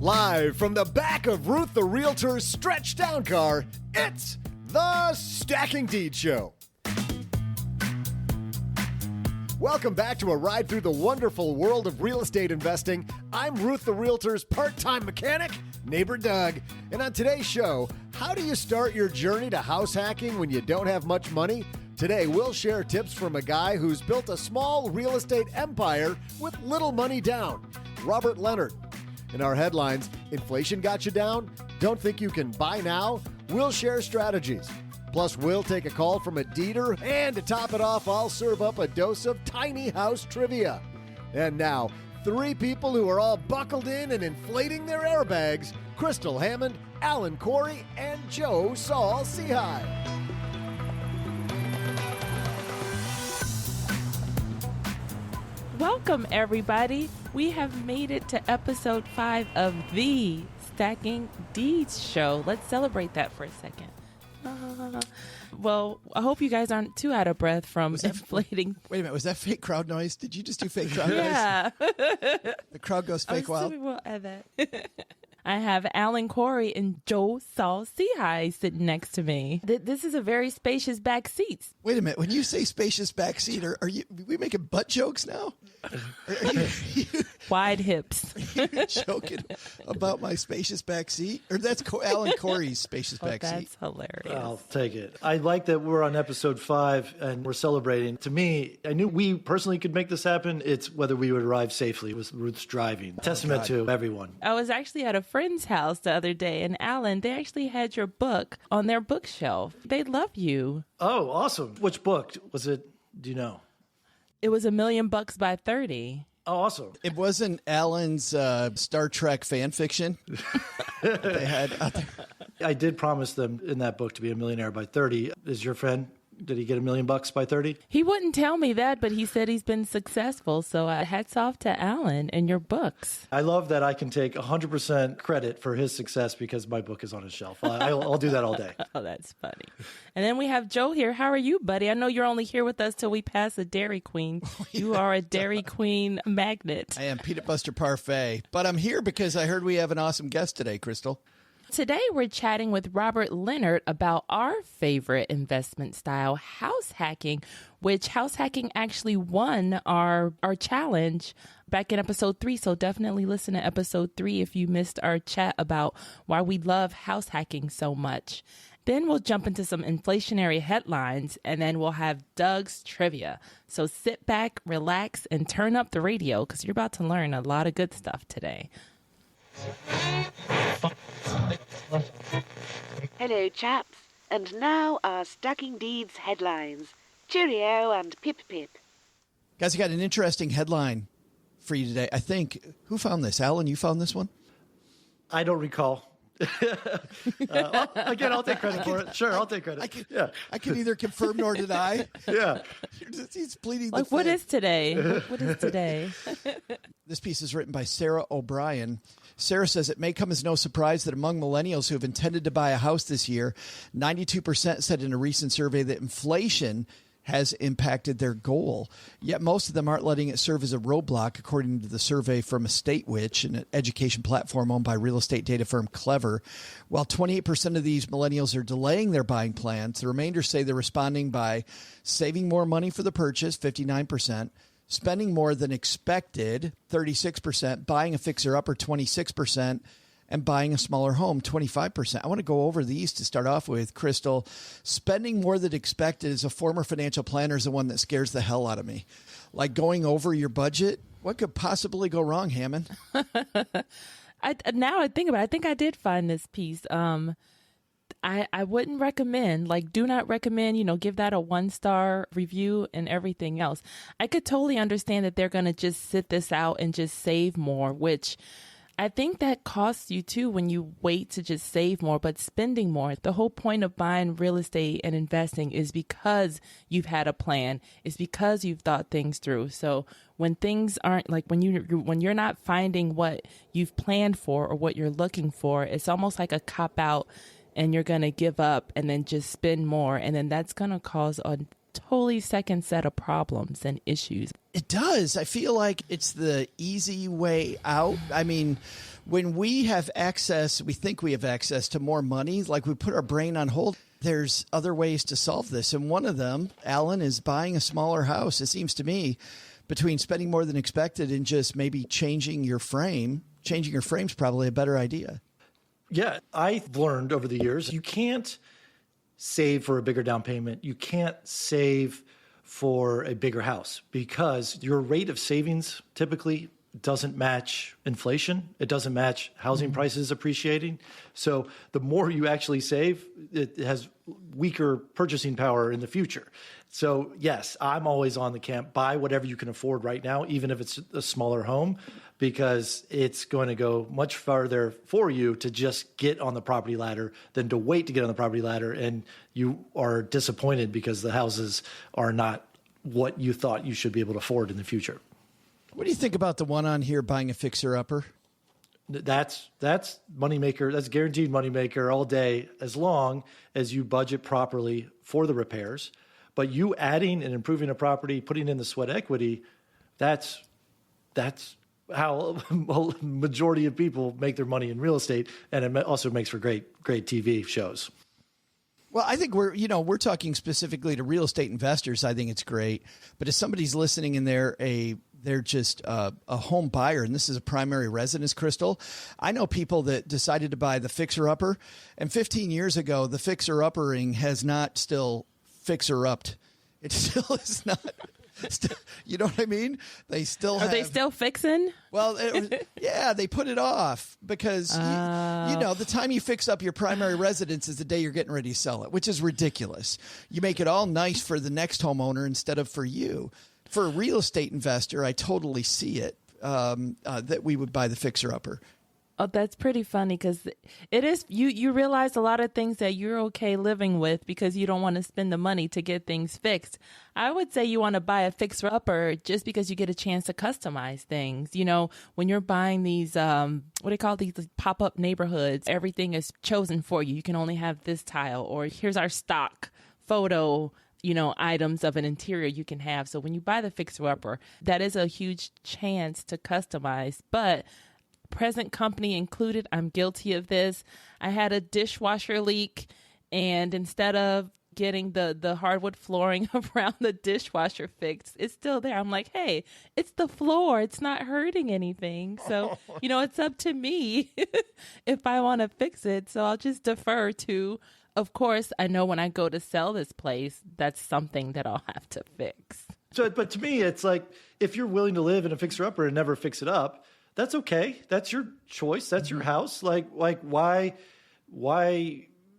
Live from the back of Ruth the Realtor's stretched down car, it's the Stacking Deeds Show. Welcome back to a ride through the wonderful world of real estate investing. I'm Ruth the Realtor's part-time mechanic, neighbor Doug. And on today's show, how do you start your journey to house hacking when you don't have much money? Today, we'll share tips from a guy who's built a small real estate empire with little money down, Robert Leonard. In our headlines, inflation got you down? Don't think you can buy now? We'll share strategies. Plus, we'll take a call from a deeder, and to top it off, I'll serve up a dose of tiny house trivia. And now, three people who are all buckled in and inflating their airbags: Crystal Hammond, Alan Corey, and Joe Saul Seahigh. Welcome, everybody. We have made it to episode 5 of the Stacking Deeds Show. Let's celebrate that for a second. Well, I hope you guys aren't too out of breath from inflating. Wait a minute, was that fake crowd noise? Did you just do fake crowd noise? Yeah. The crowd goes fake wild. We'll add that. I have Alan Corey and Joe Saul Seahigh sitting next to me. This is a very spacious back seat. Wait a minute, when you say spacious back seat, are we making butt jokes now? Are you Wide hips. joking about my spacious back seat? Or that's Alan Corey's spacious back seat? That's hilarious. I'll take it. I like that we're on episode 5 and we're celebrating. To me, I knew we personally could make this happen. It's whether we would arrive safely with Ruth's driving. Testament to everyone. I was actually at a friend's house the other day, and Alan, they actually had your book on their bookshelf. They love you. Oh, awesome. Which book was it? Do you know? It was $1 million by 30. Oh, awesome. It wasn't Alan's Star Trek fan fiction they had out there. I did promise them in that book to be a millionaire by 30. Is your friend, did he get $1 million by 30? He wouldn't tell me that, but he said he's been successful. So hats off to Alan and your books. I love that I can take 100% credit for his success because my book is on his shelf. I'll do that all day. Oh, that's funny. And then we have Joe here. How are you, buddy? I know you're only here with us till we pass the Dairy Queen. You are a Dairy Queen magnet. I am Peanut Butter Parfait, but I'm here because I heard we have an awesome guest today, Crystal. Today, we're chatting with Robert Leonard about our favorite investment style, house hacking, which house hacking actually won our challenge back in episode 3. So definitely listen to episode 3 if you missed our chat about why we love house hacking so much. Then we'll jump into some inflationary headlines, and then we'll have Doug's trivia. So sit back, relax, and turn up the radio because you're about to learn a lot of good stuff today. Hello, chaps. And now our Stacking Deeds headlines. Cheerio and pip pip. Guys, I got an interesting headline for you today. I think, who found this? Alan, you found this one? I don't recall. Again, I'll take credit for it. Sure, I'll take credit. I can neither confirm nor deny. Yeah. He's pleading the Like, what fifth. is today? What is today? This piece is written by Sarah O'Brien. Sarah says it may come as no surprise that among millennials who have intended to buy a house this year, 92% said in a recent survey that inflation has impacted their goal. Yet most of them aren't letting it serve as a roadblock, according to the survey from Estate Witch, an education platform owned by real estate data firm Clever. While 28% of these millennials are delaying their buying plans, the remainder say they're responding by saving more money for the purchase, 59%, spending more than expected, 36%, buying a fixer-upper, 26%, and buying a smaller home, 25%. I want to go over these to start off with. Crystal, spending more than expected as a former financial planner is the one that scares the hell out of me. Like going over your budget, what could possibly go wrong, Hammond? Now I think about it, I think I did find this piece. I wouldn't recommend, do not recommend, give that a 1-star review and everything else. I could totally understand that they're going to just sit this out and just save more, which I think that costs you too when you wait to just save more, but spending more. The whole point of buying real estate and investing is because you've had a plan. It's because you've thought things through. So when things aren't when you're not finding what you've planned for or what you're looking for, it's almost like a cop out and you're going to give up and then just spend more. And then that's going to cause a totally second set of problems and issues. It does. I feel like it's the easy way out. I mean, when we have access, we think we have access to more money, like we put our brain on hold. There's other ways to solve this. And one of them, Alan, is buying a smaller house. It seems to me between spending more than expected and just maybe changing your frame. Changing your frame's probably a better idea. Yeah, I've learned over the years, you can't save for a bigger down payment. You can't save for a bigger house because your rate of savings typically doesn't match inflation. It doesn't match housing prices appreciating. So the more you actually save, it has weaker purchasing power in the future. So yes, I'm always on the camp, buy whatever you can afford right now, even if it's a smaller home, because it's going to go much farther for you to just get on the property ladder than to wait to get on the property ladder. And you are disappointed because the houses are not what you thought you should be able to afford in the future. What do you think about the one on here buying a fixer-upper? That's moneymaker. That's guaranteed moneymaker all day, as long as you budget properly for the repairs. But you adding and improving a property, putting in the sweat equity, that's how a majority of people make their money in real estate, and it also makes for great TV shows. Well, I think we're talking specifically to real estate investors. I think it's great. But if somebody's listening and they're just a home buyer, and this is a primary residence, Crystal, I know people that decided to buy the fixer-upper, and 15 years ago, the fixer-uppering has not still fixer-upped. It still is not. You know what I mean? They still Are they still fixing? Well, yeah, they put it off because, the time you fix up your primary residence is the day you're getting ready to sell it, which is ridiculous. You make it all nice for the next homeowner instead of for you. For a real estate investor, I totally see it, that we would buy the fixer-upper. Oh, that's pretty funny because it is you realize a lot of things that you're okay living with because you don't want to spend the money to get things fixed. I would say you want to buy a fixer-upper just because you get a chance to customize things. You know, when you're buying these, what do you call these pop-up neighborhoods, everything is chosen for you. You can only have this tile, or here's our stock photo, items of an interior you can have. So when you buy the fixer-upper, that is a huge chance to customize, but present company included, I'm guilty of this. I had a dishwasher leak, and instead of getting the hardwood flooring around the dishwasher fixed, it's still there. I'm like, hey, it's the floor. It's not hurting anything. So, it's up to me if I want to fix it. So I'll just defer to, of course, I know when I go to sell this place, that's something that I'll have to fix. So, but to me, it's like, if you're willing to live in a fixer-upper and never fix it up, that's okay. That's your choice. That's your house. Like why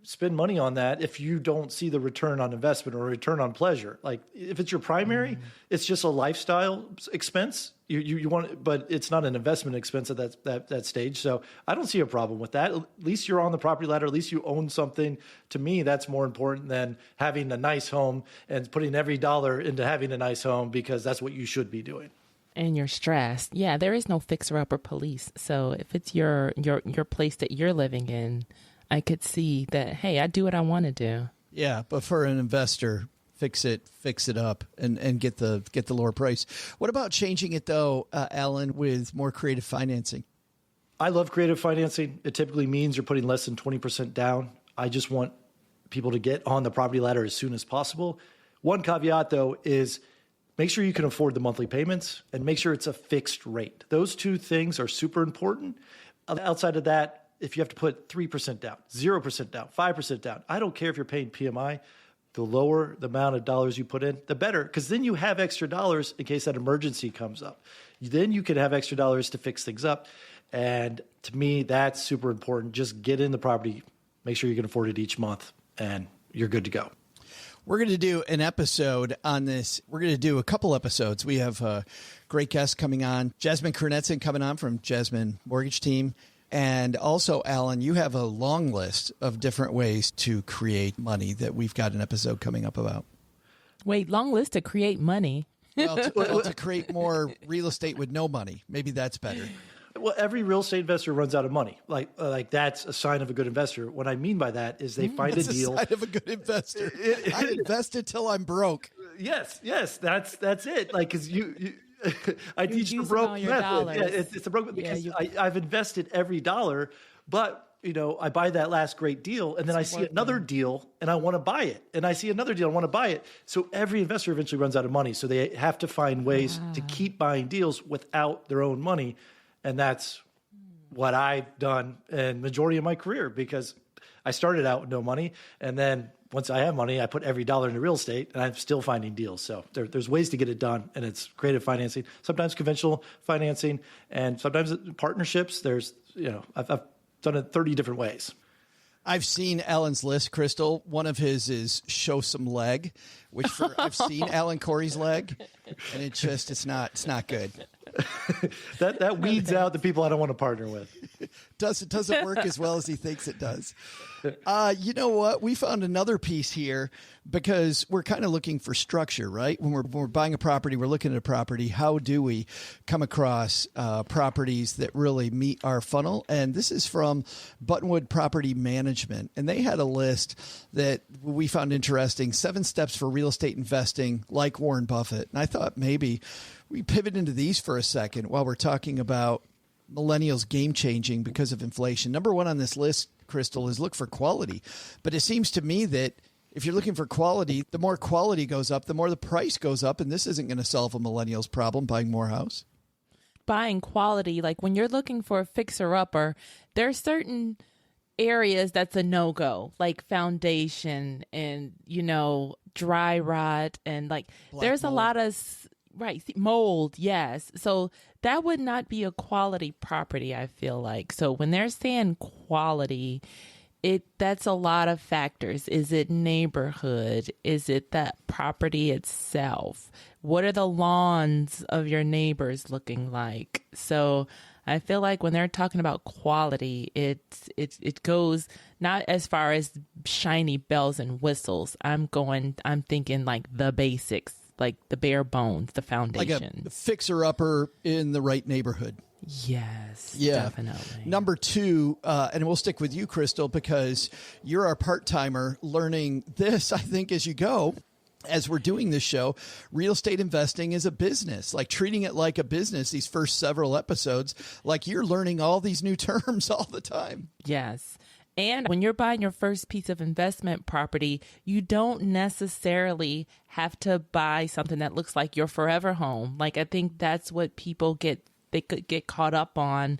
spend money on that if you don't see the return on investment or return on pleasure? Like if it's your primary, it's just a lifestyle expense. You want it, but it's not an investment expense at that stage. So I don't see a problem with that. At least you're on the property ladder. At least you own something. To me, that's more important than having a nice home and putting every dollar into having a nice home, because that's what you should be doing. And you're stressed. Yeah, there is no fixer-upper police. So if it's your place that you're living in, I could see that, hey, I do what I want to do. Yeah, but for an investor, fix it up, and get the lower price. What about changing it, though, Alan, with more creative financing? I love creative financing. It typically means you're putting less than 20% down. I just want people to get on the property ladder as soon as possible. One caveat, though, is make sure you can afford the monthly payments, and make sure it's a fixed rate. Those two things are super important. Outside of that, if you have to put 3% down, 0% down, 5% down, I don't care if you're paying PMI, the lower the amount of dollars you put in, the better, because then you have extra dollars in case that emergency comes up. Then you can have extra dollars to fix things up. And to me, that's super important. Just get in the property, make sure you can afford it each month, and you're good to go. We're going to do an episode on this. We're going to do a couple episodes. We have great guests coming on. Jasmine Kernetson coming on from Jasmine Mortgage Team. And also, Alan, you have a long list of different ways to create money that we've got an episode coming up about. Wait, long list to create money? Well, to create more real estate with no money. Maybe that's better. Well, every real estate investor runs out of money. Like that's a sign of a good investor. What I mean by that is they find a deal. That's a sign of a good investor. I invested till I'm broke. Yes, that's it. Like, because I teach the using broke all your method. dollars. Yeah, it's a broke because I've invested every dollar, but I buy that last great deal, and then I see another deal, and I want to buy it, and I see another deal, I want to buy it. So every investor eventually runs out of money. So they have to find ways to keep buying deals without their own money, and that's what I've done in majority of my career, because I started out with no money, and then once I have money, I put every dollar into real estate, and I'm still finding deals. So there's ways to get it done, and it's creative financing, sometimes conventional financing, and sometimes partnerships. There's, I've done it 30 different ways. I've seen Alan's list, Crystal. One of his is show some leg, which I've seen Alan Corey's leg, and it's not good. that weeds out the people I don't want to partner with. It doesn't work as well as he thinks it does. You know what? We found another piece here because we're kind of looking for structure, right? When we're buying a property, we're looking at a property. How do we come across properties that really meet our funnel? And this is from Buttonwood Property Management. And they had a list that we found interesting, 7 steps for real estate investing like Warren Buffett. And I thought maybe we pivot into these for a second while we're talking about millennials game changing because of inflation. Number 1 on this list, Crystal, is look for quality. But it seems to me that if you're looking for quality, the more quality goes up, the more the price goes up. And this isn't going to solve a millennials problem, buying more house. Buying quality, like when you're looking for a fixer-upper, there are certain areas that's a no-go, like foundation and, dry rot and like Black there's mold. a lot of... Right. Mold. Yes. So that would not be a quality property, I feel like. So when they're saying quality, that's a lot of factors. Is it neighborhood? Is it that property itself? What are the lawns of your neighbors looking like? So I feel like when they're talking about quality, it goes not as far as shiny bells and whistles. I'm thinking like the basics. Like the bare bones, the foundation. Like a fixer-upper in the right neighborhood. Yes, Yeah. definitely. Number 2, and we'll stick with you, Crystal, because you're our part-timer learning this, I think, as you go. As we're doing this show, real estate investing is a business, like treating it like a business, these first several episodes, like you're learning all these new terms all the time. Yes. And when you're buying your first piece of investment property, you don't necessarily have to buy something that looks like your forever home. Like, I think that's what people could get caught up on.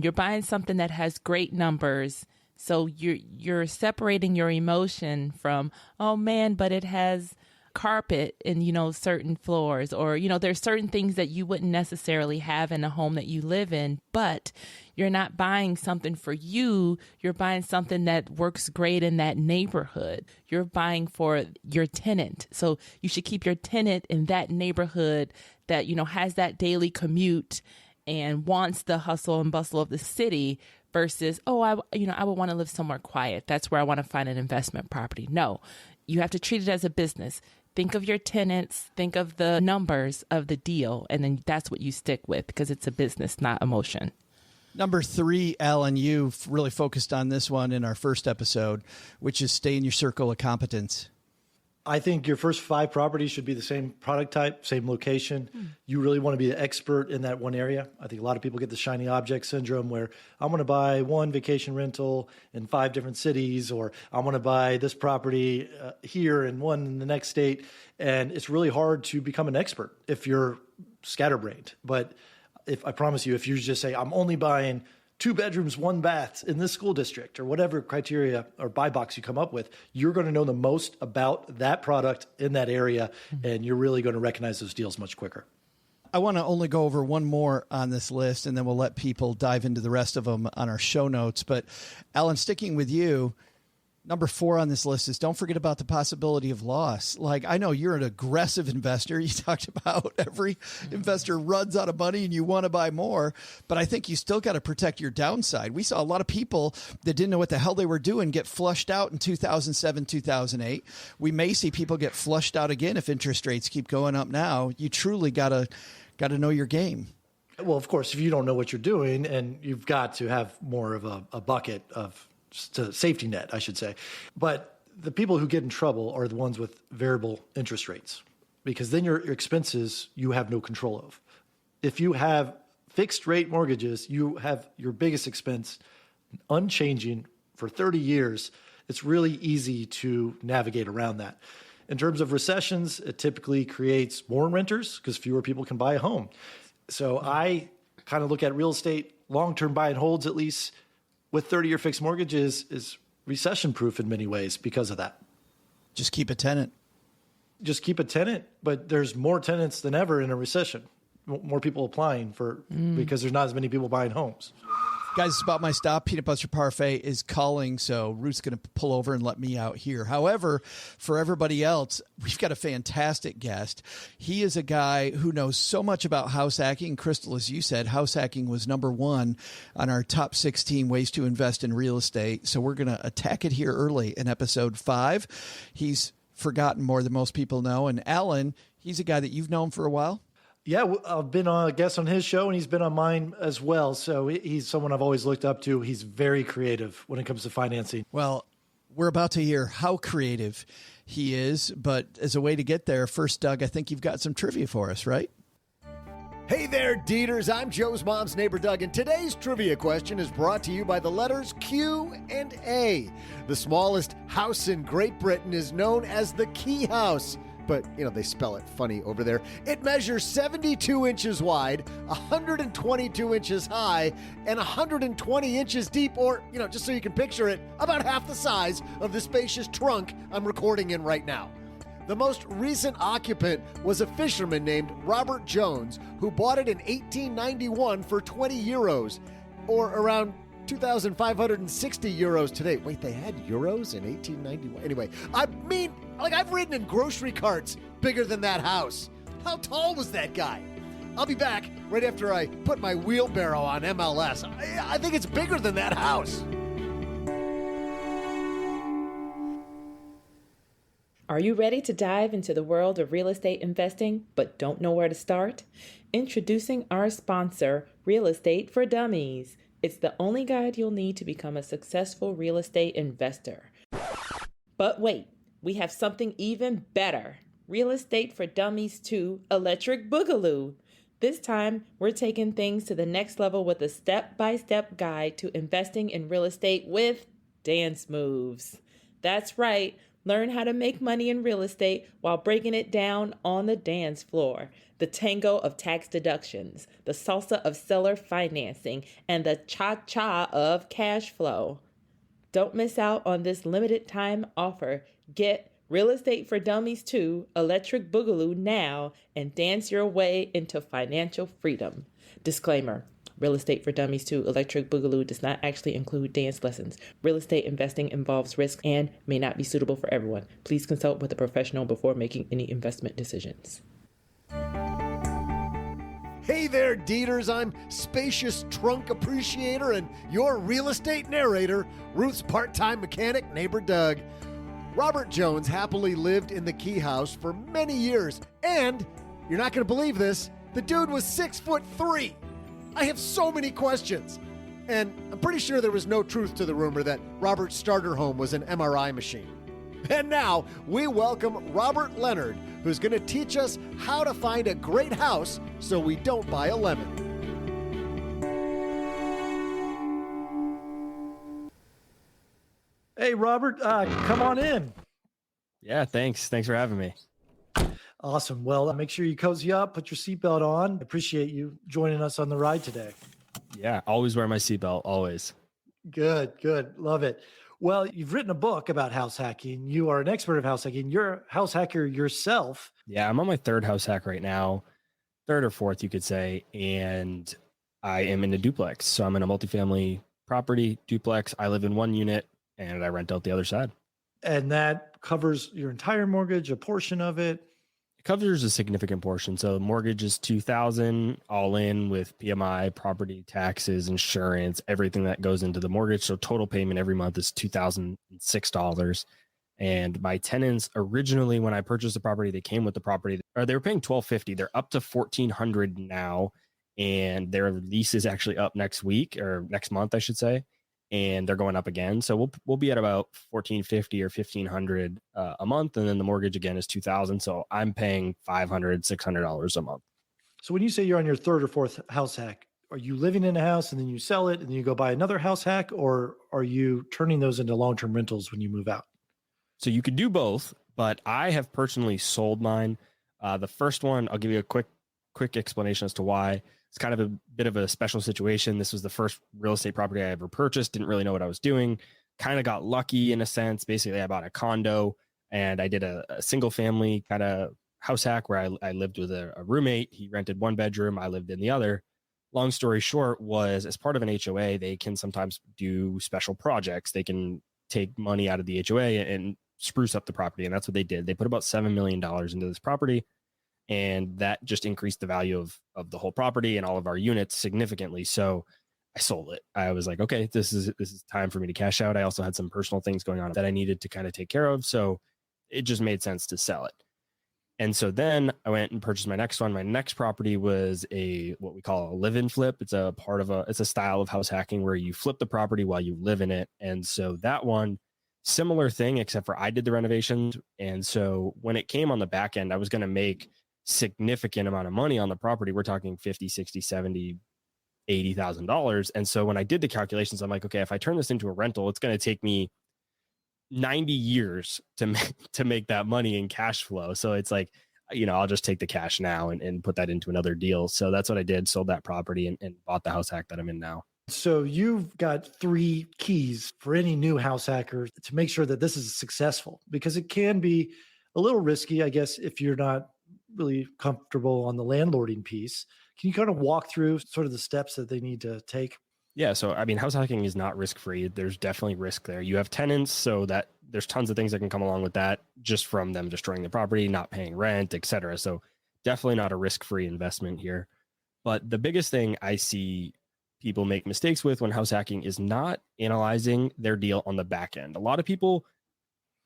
You're buying something that has great numbers. So you're separating your emotion from, oh man, but it has carpet in, certain floors, or, there's certain things that you wouldn't necessarily have in a home that you live in, but you're not buying something for you. You're buying something that works great in that neighborhood. You're buying for your tenant. So you should keep your tenant in that neighborhood that, has that daily commute and wants the hustle and bustle of the city versus, I would want to live somewhere quiet. That's where I want to find an investment property. No, you have to treat it as a business. Think of your tenants, think of the numbers of the deal, and then that's what you stick with because it's a business, not emotion. Number 3, Alan, you've really focused on this one in our first episode, which is stay in your circle of competence. I think your first 5 properties should be the same product type, same location. You really want to be an expert in that one area. I think a lot of people get the shiny object syndrome where I'm going to buy one vacation rental in 5 different cities, or I'm going to buy this property here and one in the next state. And it's really hard to become an expert if you're scatterbrained. But I promise you, if you just say, I'm only buying 2 bedrooms, 1 bath in this school district, or whatever criteria or buy box you come up with, you're going to know the most about that product in that area, and you're really going to recognize those deals much quicker. I want to only go over one more on this list, and then we'll let people dive into the rest of them on our show notes. But Alan, sticking with you, number 4 on this list is don't forget about the possibility of loss. Like, I know you're an aggressive investor. You talked about every investor runs out of money and you want to buy more, but I think you still got to protect your downside. We saw a lot of people that didn't know what the hell they were doing get flushed out in 2007, 2008. We may see people get flushed out again if interest rates keep going up now. You truly got to know your game. Well, of course, if you don't know what you're doing, and you've got to have more of a bucket of safety net, I should say. But the people who get in trouble are the ones with variable interest rates. because then your expenses you have no control of. If you have fixed rate mortgages, you have your biggest expense unchanging for 30 years. It's really easy to navigate around that. In terms of recessions, it typically creates more renters because fewer people can buy a home. So I kind of look at real estate, long-term buy and holds at least, with 30-year fixed mortgages is recession-proof in many ways because of that. Just keep a tenant. Just keep a tenant, but there's more tenants than ever in a recession. More people applying because there's not as many people buying homes. Guys, it's about my stop. Peanut Butter Parfait is calling, so Ruth's going to pull over and let me out here. However, for everybody else, we've got a fantastic guest. He is a guy who knows so much about house hacking. Crystal, as you said, house hacking was number one on our top 16 ways to invest in real estate. So we're going to attack it here early in episode 5. He's forgotten more than most people know. And Alan, he's a guy that you've known for a while. Yeah, I've been a guest on his show, and he's been on mine as well. So he's someone I've always looked up to. He's very creative when it comes to financing. Well, we're about to hear how creative he is. But as a way to get there, first, Doug, I think you've got some trivia for us, right? Hey there, Dieters. I'm Joe's mom's neighbor, Doug, and today's trivia question is brought to you by the letters Q and A. The smallest house in Great Britain is known as the Key House. But, they spell it funny over there. It measures 72 inches wide, 122 inches high, and 120 inches deep, or, just so you can picture it, about half the size of the spacious trunk I'm recording in right now. The most recent occupant was a fisherman named Robert Jones, who bought it in 1891 for 20 euros, or around 2,560 euros today. Wait, they had euros in 1891? Anyway, I've ridden in grocery carts bigger than that house. How tall was that guy? I'll be back right after I put my wheelbarrow on MLS. I think it's bigger than that house. Are you ready to dive into the world of real estate investing, but don't know where to start? Introducing our sponsor, Real Estate for Dummies. It's the only guide you'll need to become a successful real estate investor. But wait, we have something even better. Real Estate for Dummies 2 Electric Boogaloo. This time, we're taking things to the next level with a step-by-step guide to investing in real estate with dance moves. That's right. Learn how to make money in real estate while breaking it down on the dance floor. The tango of tax deductions, the salsa of seller financing, and the cha-cha of cash flow. Don't miss out on this limited time offer. Get Real Estate for Dummies 2 Electric Boogaloo now and dance your way into financial freedom. Disclaimer. Real Estate for Dummies 2 Electric Boogaloo does not actually include dance lessons. Real estate investing involves risk and may not be suitable for everyone. Please consult with a professional before making any investment decisions. Hey there, Dieters. I'm spacious trunk appreciator and your real estate narrator, Ruth's part-time mechanic, neighbor Doug. Robert Jones happily lived in the Key House for many years, and you're not going to believe this, the dude was 6'3". I have so many questions. And I'm pretty sure there was no truth to the rumor that Robert's starter home was an MRI machine. And now we welcome Robert Leonard, who's going to teach us how to find a great house so we don't buy a lemon. Hey, Robert, come on in. Yeah, thanks. Thanks for having me. Awesome. Well, make sure you cozy up, put your seatbelt on. Appreciate you joining us on the ride today. Yeah, always wear my seatbelt, always. Good. Love it. Well, you've written a book about house hacking. You are an expert of house hacking. You're a house hacker yourself. Yeah, I'm on my third house hack right now, third or fourth, you could say. And I am in a duplex. So I'm in a multifamily property duplex. I live in one unit and I rent out the other side. And that covers your entire mortgage, a portion of it. It covers a significant portion. So the mortgage is $2,000 all in with PMI, property taxes, insurance, everything that goes into the mortgage. So total payment every month is $2,006. And my tenants originally, when I purchased the property, they came with the property, or they were paying $1,250. They're up to $1,400 now, and their lease is actually up next week or next month, I should say. and they're going up again. So we'll be at about 1,450 or 1,500 a month, and then the mortgage again is 2,000. So I'm paying $500, $600 a month. So when you say you're on your third or fourth house hack, are you living in a house and then you sell it and then you go buy another house hack, or are you turning those into long-term rentals when you move out? So you could do both, but I have personally sold mine. The first one, I'll give you a quick explanation as to why. It's kind of a bit of a special situation. This was the first real estate property I ever purchased. Didn't really know what I was doing. Kind of got lucky in a sense. Basically, I bought a condo and I did a single family kind of house hack where I lived with a roommate. He rented one bedroom. I lived in the other. Long story short was, as part of an HOA, they can sometimes do special projects. They can take money out of the HOA and spruce up the property. And that's what they did. They put about $7 million into this property. And that just increased the value of the whole property and all of our units significantly. So I sold it. I was like, okay, this is time for me to cash out. I also had some personal things going on that I needed to kind of take care of. So it just made sense to sell it. And so then I went and purchased my next one. My next property was what we call a live-in flip. It's a style of house hacking where you flip the property while you live in it. And so that one, similar thing, except for I did the renovations. And so when it came on the back end, I was going to make significant amount of money on the property. We're talking 50, 60, 70, $80,000. And so when I did the calculations, I'm like, okay, if I turn this into a rental, it's going to take me 90 years to make that money in cash flow. So it's like, I'll just take the cash now and put that into another deal. So that's what I did, sold that property and bought the house hack that I'm in now. So you've got 3 keys for any new house hacker to make sure that this is successful, because it can be a little risky, I guess, if you're not really comfortable on the landlording piece. Can you kind of walk through sort of the steps that they need to take? Yeah. So, I mean, house hacking is not risk-free. There's definitely risk there. You have tenants, so that there's tons of things that can come along with that, just from them destroying the property, not paying rent, etc. So definitely not a risk-free investment here. But the biggest thing I see people make mistakes with when house hacking is not analyzing their deal on the back end. A lot of people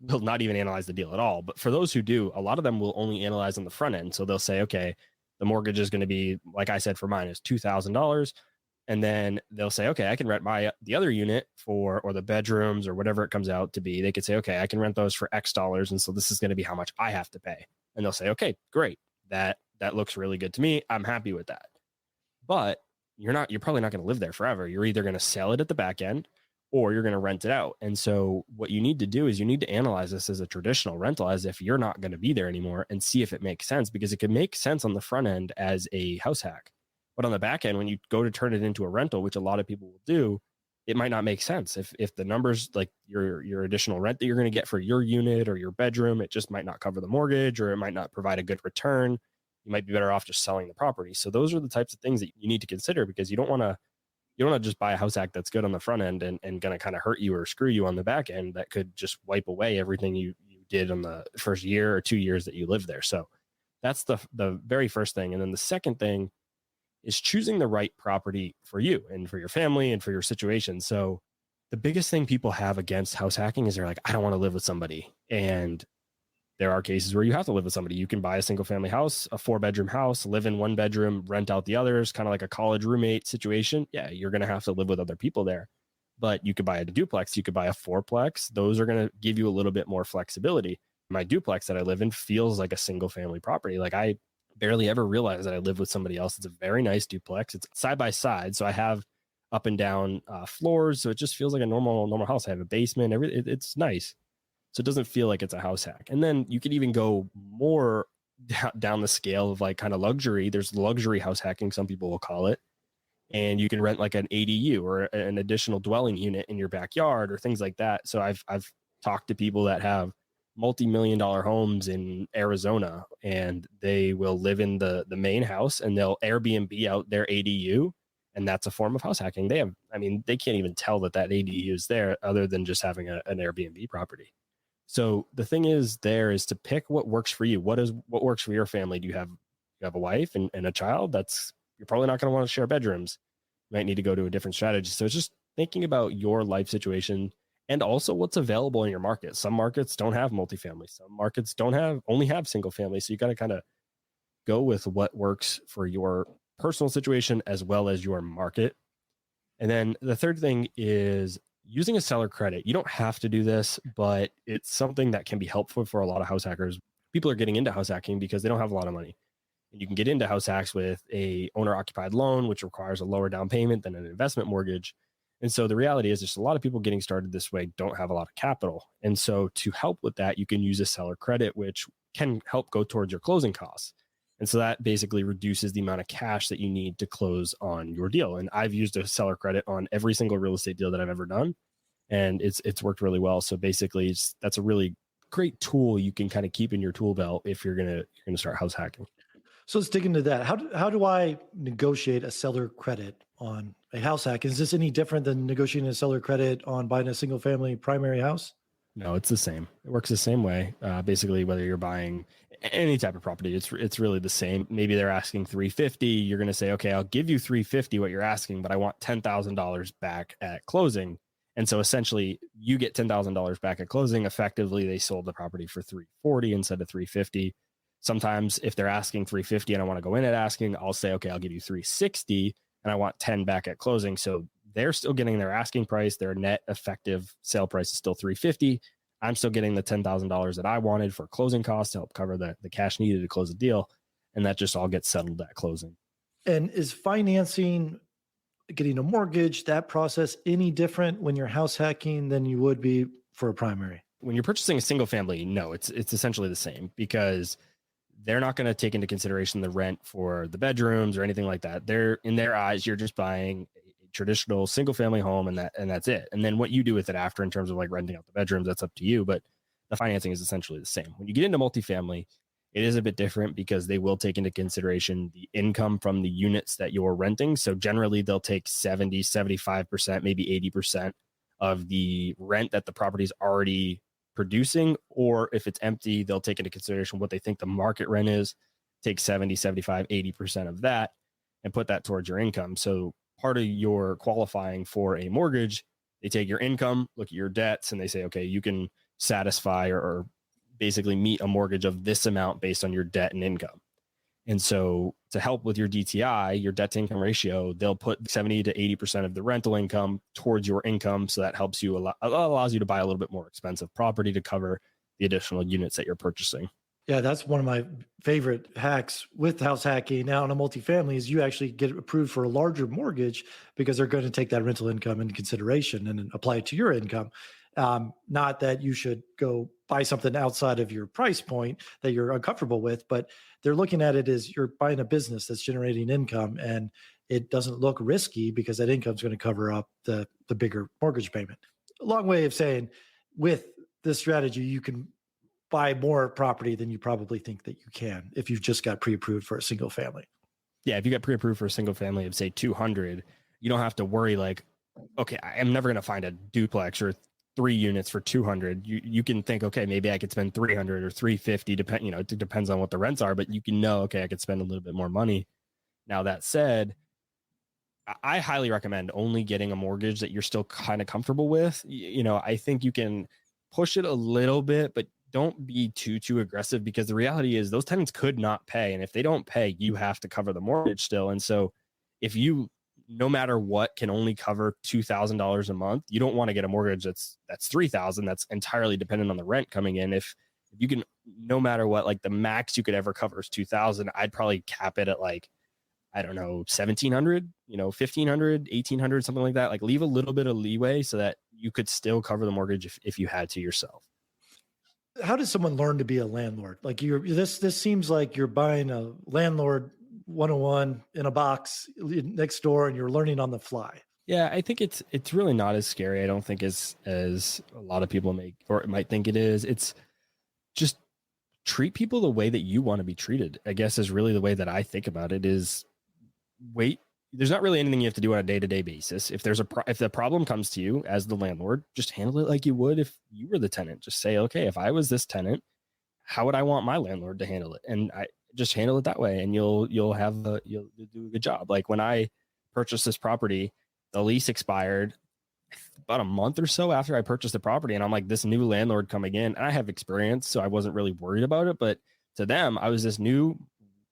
will not even analyze the deal at all. But for those who do, a lot of them will only analyze on the front end. So they'll say, okay, the mortgage is going to be, like I said, for mine is $2,000. And then they'll say, okay, I can rent the other unit or the bedrooms or whatever it comes out to be. They could say, okay, I can rent those for X dollars. And so this is going to be how much I have to pay. And they'll say, okay, great. That looks really good to me. I'm happy with that. But you're probably not going to live there forever. You're either going to sell it at the back end or you're going to rent it out. And so what you need to do is you need to analyze this as a traditional rental, as if you're not going to be there anymore, and see if it makes sense, because it can make sense on the front end as a house hack. But on the back end, when you go to turn it into a rental, which a lot of people will do, it might not make sense. If the numbers, like your additional rent that you're going to get for your unit or your bedroom, it just might not cover the mortgage, or it might not provide a good return. You might be better off just selling the property. So those are the types of things that you need to consider, because you don't want to just buy a house hack that's good on the front end and going to kind of hurt you or screw you on the back end that could just wipe away everything you did on the first year or 2 years that you lived there. So that's the very first thing. And then the second thing is choosing the right property for you and for your family and for your situation. So the biggest thing people have against house hacking is they're like, I don't want to live with somebody. And there are cases where you have to live with somebody. You can buy a single family house, a 4-bedroom house, live in one bedroom, rent out the others, kind of like a college roommate situation. Yeah, you're going to have to live with other people there. But you could buy a duplex, you could buy a 4-plex. Those are going to give you a little bit more flexibility. My duplex that I live in feels like a single family property. Like, I barely ever realize that I live with somebody else. It's a very nice duplex. It's side by side. So I have up and down floors. So it just feels like a normal house. I have a basement. It's nice. So it doesn't feel like it's a house hack. And then you could even go more down the scale of like kind of luxury. There's luxury house hacking, some people will call it. And you can rent like an ADU or an additional dwelling unit in your backyard or things like that. So I've talked to people that have multi-million-dollar homes in Arizona, and they will live in the main house and they'll Airbnb out their ADU. And that's a form of house hacking. They can't even tell that ADU is there other than just having an Airbnb property. So the thing is to pick what works for you. What works for your family? Do you have a wife and a child? You're probably not going to want to share bedrooms. You might need to go to a different strategy. So it's just thinking about your life situation and also what's available in your market. Some markets don't have multifamily. Some markets only have single family. So you got to kind of go with what works for your personal situation as well as your market. And then the third thing is using a seller credit, you don't have to do this, but it's something that can be helpful for a lot of house hackers. People are getting into house hacking because they don't have a lot of money. And you can get into house hacks with a owner occupied loan, which requires a lower down payment than an investment mortgage. And so the reality is there's a lot of people getting started this way don't have a lot of capital. And so to help with that, you can use a seller credit, which can help go towards your closing costs. And so that basically reduces the amount of cash that you need to close on your deal. And I've used a seller credit on every single real estate deal that I've ever done. And it's worked really well. So basically that's a really great tool you can kind of keep in your tool belt if you're going to start house hacking. So let's dig into that. How do I negotiate a seller credit on a house hack? Is this any different than negotiating a seller credit on buying a single family primary house? No, it's the same. It works the same way. Basically, whether you're buying any type of property, it's really the same. Maybe they're asking $350. You're going to say, okay, I'll give you $350 what you're asking, but I want $10,000 back at closing. And so essentially you get $10,000 back at closing. Effectively, they sold the property for $340 instead of $350. Sometimes if they're asking $350 and I want to go in at asking, I'll say, okay, I'll give you $360 and I want 10 back at closing. So they're still getting their asking price. Their net effective sale price is still $350. I'm still getting the $10,000 that I wanted for closing costs to help cover the cash needed to close the deal. And that just all gets settled at closing. And is financing, getting a mortgage, that process any different when you're house hacking than you would be for a primary? When you're purchasing a single family, no, it's essentially the same because they're not going to take into consideration the rent for the bedrooms or anything like that. They're in their eyes, you're just buying a traditional single family home and that's it. And then what you do with it after in terms of like renting out the bedrooms, that's up to you. But the financing is essentially the same. When you get into multifamily, it is a bit different because they will take into consideration the income from the units that you're renting. So generally they'll take 70, 75%, maybe 80% of the rent that the property is already producing, or if it's empty, they'll take into consideration what they think the market rent is, take 70, 75, 80% of that and put that towards your income. So part of your qualifying for a mortgage, they take your income, look at your debts, and they say, okay, you can satisfy or basically meet a mortgage of this amount based on your debt and income. And so to help with your DTI, your debt to income ratio, they'll put 70 to 80% of the rental income towards your income. So that helps you, allows you to buy a little bit more expensive property to cover the additional units that you're purchasing. Yeah, that's one of my favorite hacks with house hacking now in a multifamily is you actually get approved for a larger mortgage because they're going to take that rental income into consideration and apply it to your income. Not that you should go buy something outside of your price point that you're uncomfortable with, but they're looking at it as you're buying a business that's generating income and it doesn't look risky because that income is going to cover up the bigger mortgage payment. A long way of saying with this strategy, you can buy more property than you probably think that you can if you've just got pre-approved for a single family. Yeah, if you got pre-approved for a single family of say 200, you don't have to worry like, okay, I'm never going to find a duplex or 3 units for 200. You can think, okay, maybe I could spend 300 or 350, it depends on what the rents are, but you can know, okay, I could spend a little bit more money. Now that said, I highly recommend only getting a mortgage that you're still kind of comfortable with. I think you can push it a little bit, but don't be too aggressive because the reality is those tenants could not pay. And if they don't pay, you have to cover the mortgage still. And so if you, no matter what, can only cover $2,000 a month, you don't want to get a mortgage that's $3,000. That's entirely dependent on the rent coming in. If you can, no matter what, like the max you could ever cover is $2,000, I'd probably cap it at like, I don't know, 1,700, 1,500, 1,800, something like that. Like leave a little bit of leeway so that you could still cover the mortgage if you had to yourself. How does someone learn to be a landlord? Like this seems like you're buying a landlord 101 in a box next door and you're learning on the fly. Yeah, I think it's really not as scary. I don't think as a lot of people might think it is. It's just treat people the way that you want to be treated, I guess, is really the way that I think about it. Is wait, there's not really anything you have to do on a day-to-day basis. If if the problem comes to you as the landlord, just handle it like you would if you were the tenant. Just say, okay, if I was this tenant, how would I want my landlord to handle it? And I just handle it that way, and you'll do a good job. Like when I purchased this property, the lease expired about a month or so after I purchased the property, and I'm like, this new landlord coming in, and I have experience, so I wasn't really worried about it. But to them, I was this new,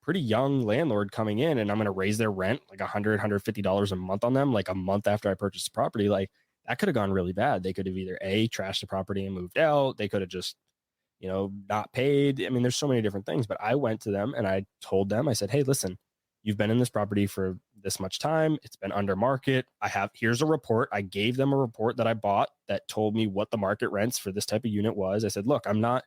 pretty young landlord coming in, and I'm going to raise their rent like $100, $150 a month on them, like a month after I purchased the property. Like that could have gone really bad. They could have either trashed the property and moved out. They could have just, not paid. I mean, there's so many different things, but I went to them and I told them, I said, hey, listen, you've been in this property for this much time. It's been under market. Here's a report. I gave them a report that I bought that told me what the market rents for this type of unit was. I said, look, I'm not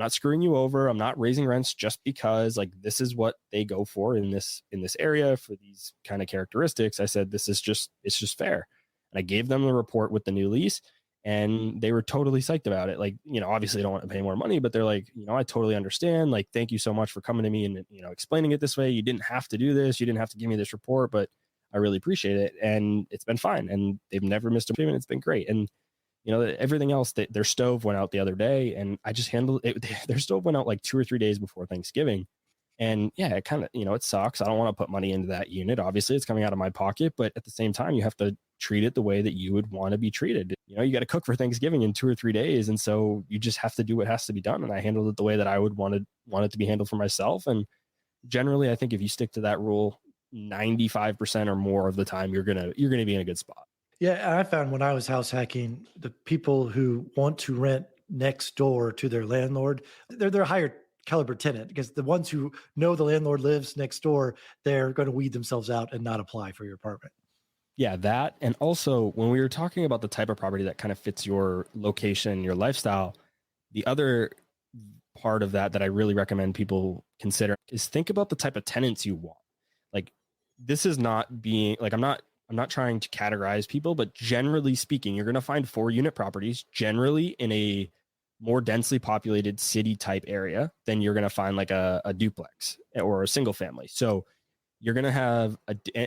screwing you over. I'm not raising rents just because this is what they go for in this area for these kind of characteristics. I said, it's just fair. And I gave them the report with the new lease and they were totally psyched about it. Obviously they don't want to pay more money, but they're like, I totally understand. Thank you so much for coming to me and, explaining it this way. You didn't have to do this. You didn't have to give me this report, but I really appreciate it. And it's been fine. And they've never missed a payment. It's been great. And everything else, their stove went out the other day and I just handled it. Their stove went out 2 or 3 days before Thanksgiving. And yeah, it kind of, it sucks. I don't want to put money into that unit. Obviously it's coming out of my pocket, but at the same time, you have to treat it the way that you would want to be treated. You got to cook for Thanksgiving in 2 or 3 days. And so you just have to do what has to be done. And I handled it the way that I would want it to be handled for myself. And generally, I think if you stick to that rule, 95% or more of the time, you're going to be in a good spot. Yeah, I found when I was house hacking, the people who want to rent next door to their landlord, they're a higher caliber tenant because the ones who know the landlord lives next door, they're going to weed themselves out and not apply for your apartment. Yeah, that. And also when we were talking about the type of property that kind of fits your location, your lifestyle, the other part of that I really recommend people consider is think about the type of tenants you want. This is not being I'm not trying to categorize people, but generally speaking, you're going to find 4-unit properties generally in a more densely populated city type area than you're going to find a duplex or a single family. So you're going to have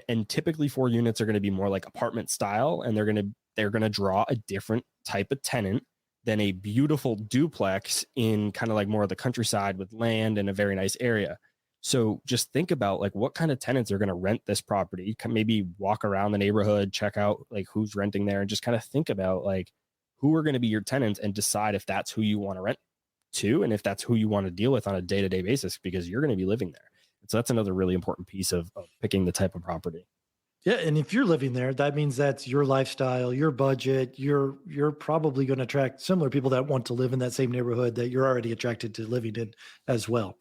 and typically 4 units are going to be more like apartment style, and they're going to draw a different type of tenant than a beautiful duplex in kind of more of the countryside with land and a very nice area. So just think about what kind of tenants are going to rent this property. Maybe walk around the neighborhood, check out who's renting there, and just kind of think about who are going to be your tenants and decide if that's who you want to rent to and if that's who you want to deal with on a day-to-day basis, because you're going to be living there. And so that's another really important piece of picking the type of property. Yeah, and if you're living there, that means that's your lifestyle, your budget. You're probably going to attract similar people that want to live in that same neighborhood that you're already attracted to living in as well.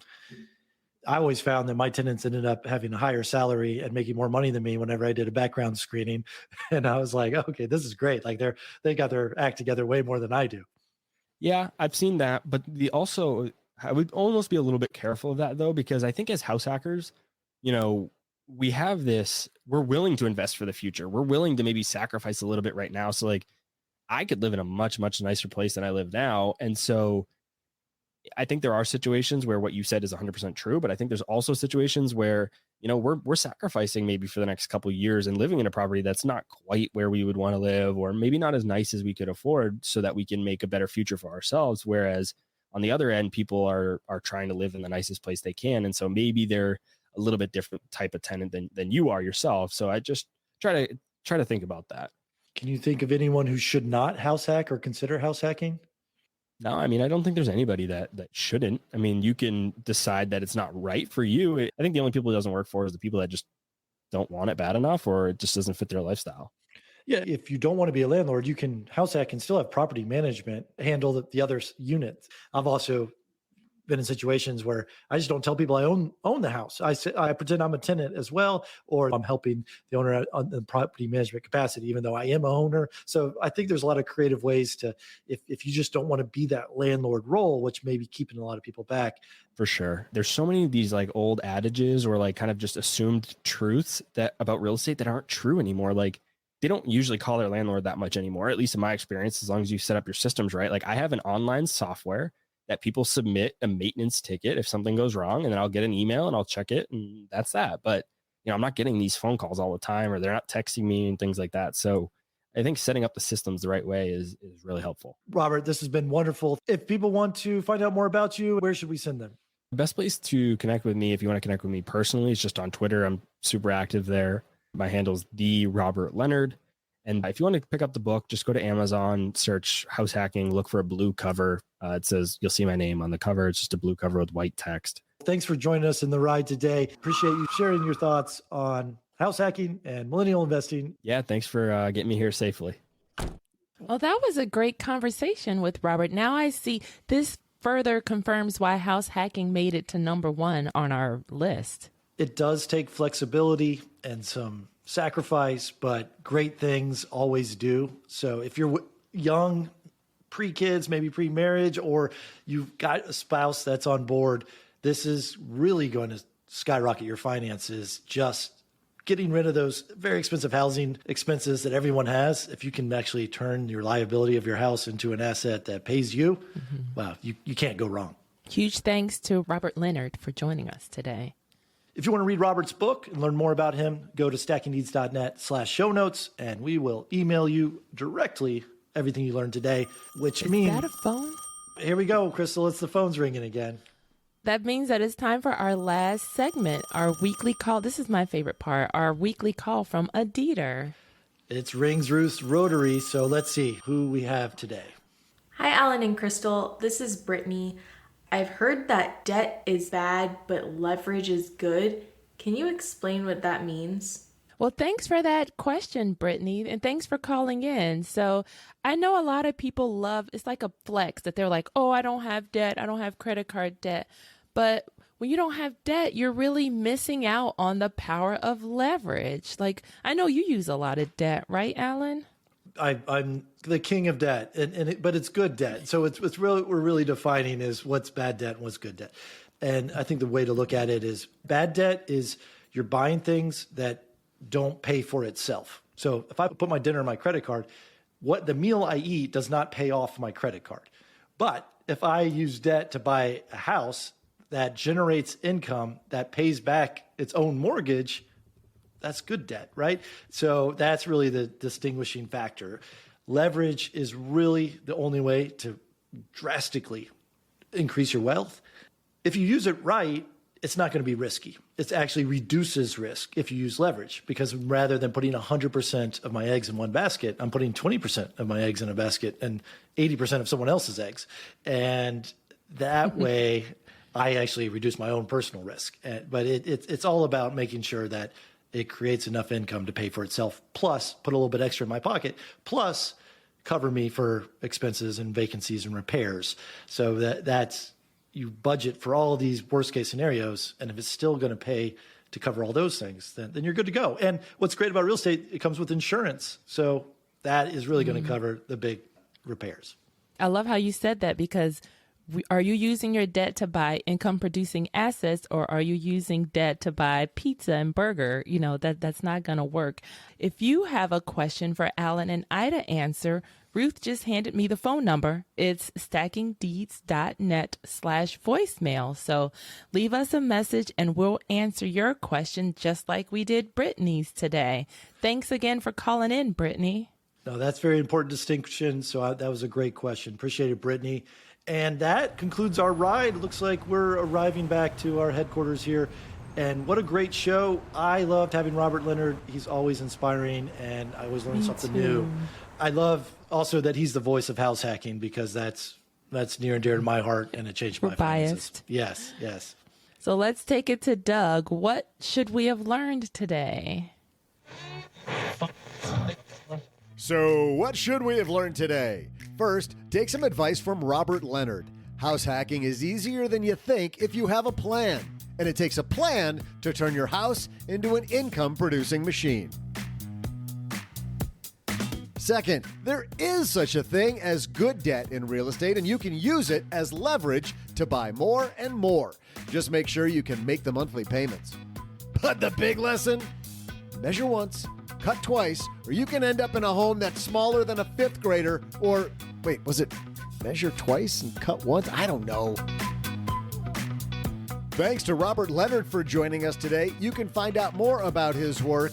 I always found that my tenants ended up having a higher salary and making more money than me whenever I did a background screening. And I was like, okay, this is great. They got their act together way more than I do. Yeah, I've seen that. But I would almost be a little bit careful of that though, because I think as house hackers, we have we're willing to invest for the future. We're willing to maybe sacrifice a little bit right now. So I could live in a much, much nicer place than I live now. And so I think there are situations where what you said is 100% true, but I think there's also situations where, we're sacrificing maybe for the next couple of years and living in a property that's not quite where we would want to live, or maybe not as nice as we could afford, so that we can make a better future for ourselves. Whereas on the other end, people are trying to live in the nicest place they can. And so maybe they're a little bit different type of tenant than you are yourself. So I just try to think about that. Can you think of anyone who should not house hack or consider house hacking? No, I mean, I don't think there's anybody that shouldn't. I mean, you can decide that it's not right for you. I think the only people it doesn't work for is the people that just don't want it bad enough, or it just doesn't fit their lifestyle. Yeah, if you don't want to be a landlord, you can house hack and still have property management handle the other units. I've also been in situations where I just don't tell people I own the house. I pretend I'm a tenant as well, or I'm helping the owner on the property management capacity, even though I am a owner. So I think there's a lot of creative ways to, if you just don't want to be that landlord role, which may be keeping a lot of people back. For sure. There's so many of these old adages or kind of just assumed truths about real estate that aren't true anymore. They don't usually call their landlord that much anymore, at least in my experience, as long as you set up your systems right. I have an online software that people submit a maintenance ticket if something goes wrong, and then I'll get an email and I'll check it, and that's that. But I'm not getting these phone calls all the time, or they're not texting me and things like that. So I think setting up the systems the right way is really helpful. Robert, this has been wonderful. If people want to find out more about you, where should we send them? The best place to connect with me, if you want to connect with me personally, is just on Twitter. I'm super active there. My handle is @Robert_Leonard. And if you want to pick up the book, just go to Amazon, search house hacking, look for a blue cover. It says, you'll see my name on the cover. It's just a blue cover with white text. Thanks for joining us in the ride today. Appreciate you sharing your thoughts on house hacking and millennial investing. Yeah, thanks for getting me here safely. Oh, that was a great conversation with Robert. Now I see this further confirms why house hacking made it to number one on our list. It does take flexibility and some sacrifice, but great things always do. So if you're young, pre-kids, maybe pre-marriage, or you've got a spouse that's on board, this is really going to skyrocket your finances. Just getting rid of those very expensive housing expenses that everyone has. If you can actually turn your liability of your house into an asset that pays you, wow, you can't go wrong. Huge thanks to Robert Leonard for joining us today. If you want to read Robert's book and learn more about him, go to stackingdeeds.net/show notes, and we will email you directly everything you learned today, which means... Is that a phone? Here we go, Crystal. It's the phone's ringing again. That means that it's time for our last segment, our weekly call. This is my favorite part, our weekly call from a Dieter. It's Rings Ruth's Rotary, so let's see who we have today. Hi, Alan and Crystal. This is Brittany. I've heard that debt is bad, but leverage is good. Can you explain what that means? Well, thanks for that question, Brittany, and thanks for calling in. So I know a lot of people love, it's like a flex that they're like, oh, I don't have debt, I don't have credit card debt. But when you don't have debt, you're really missing out on the power of leverage. Like, I know you use a lot of debt, right, Alan? I'm the king of debt, but it's good debt. So it's really, we're really defining is what's bad debt and what's good debt. And I think the way to look at it is bad debt is you're buying things that don't pay for itself. So if I put my dinner on my credit card, what the meal I eat does not pay off my credit card. But if I use debt to buy a house that generates income that pays back its own mortgage, that's good debt, right? So that's really the distinguishing factor. Leverage is really the only way to drastically increase your wealth. If you use it right, it's not going to be risky. It actually reduces risk if you use leverage, because rather than putting 100% of my eggs in one basket, I'm putting 20% of my eggs in a basket and 80% of someone else's eggs. And that way I actually reduce my own personal risk. But it's all about making sure that it creates enough income to pay for itself, plus put a little bit extra in my pocket, plus cover me for expenses and vacancies and repairs. So that's, you budget for all of these worst case scenarios. And if it's still going to pay to cover all those things, then you're good to go. And what's great about real estate, it comes with insurance. So that is really going to cover the big repairs. I love how you said that, because are you using your debt to buy income producing assets, or are you using debt to buy pizza and burger? You know, that's not going to work. If you have a question for Alan and I to answer, Ruth just handed me the phone number. It's stackingdeeds.net/voicemail. So leave us a message and we'll answer your question just like we did Brittany's today. Thanks again for calling in, Brittany. No, that's very important distinction. So that was a great question. Appreciate it, Brittany. And that concludes our ride. Looks like we're arriving back to our headquarters here. And what a great show. I loved having Robert Leonard. He's always inspiring, and I always learn something new. I love also that he's the voice of house hacking, because that's near and dear to my heart, and it changed my finances. Yes, yes. So let's take it to Doug. What should we have learned today? So, what should we have learned today? First, take some advice from Robert Leonard. House hacking is easier than you think if you have a plan, and it takes a plan to turn your house into an income-producing machine. Second, there is such a thing as good debt in real estate, and you can use it as leverage to buy more and more. Just make sure you can make the monthly payments. But the big lesson? Measure once, cut twice, or you can end up in a home that's smaller than a fifth grader. Or, wait, was it measure twice and cut once? I don't know. Thanks to Robert Leonard for joining us today. You can find out more about his work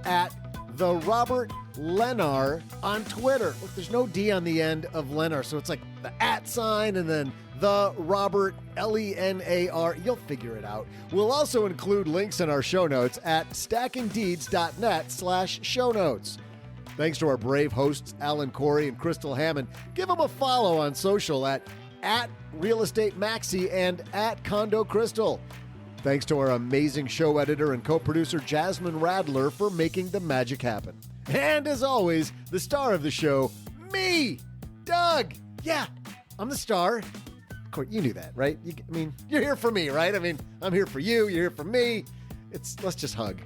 at the Robert Lenar on Twitter. Look, there's no D on the end of Lenar, so it's like the @ sign and then the Robert, Lenar. You'll figure it out. We'll also include links in our show notes at stackingdeeds.net/show notes. Thanks to our brave hosts, Alan Corey and Crystal Hammond. Give them a follow on social at Real Estate Maxi and at Condo Crystal. Thanks to our amazing show editor and co-producer, Jasmine Radler, for making the magic happen. And as always, the star of the show, Me, Doug. Yeah, I'm the star. Of course, you knew that, right? You're here for me, right? I'm here for you. You're here for me. Let's just hug.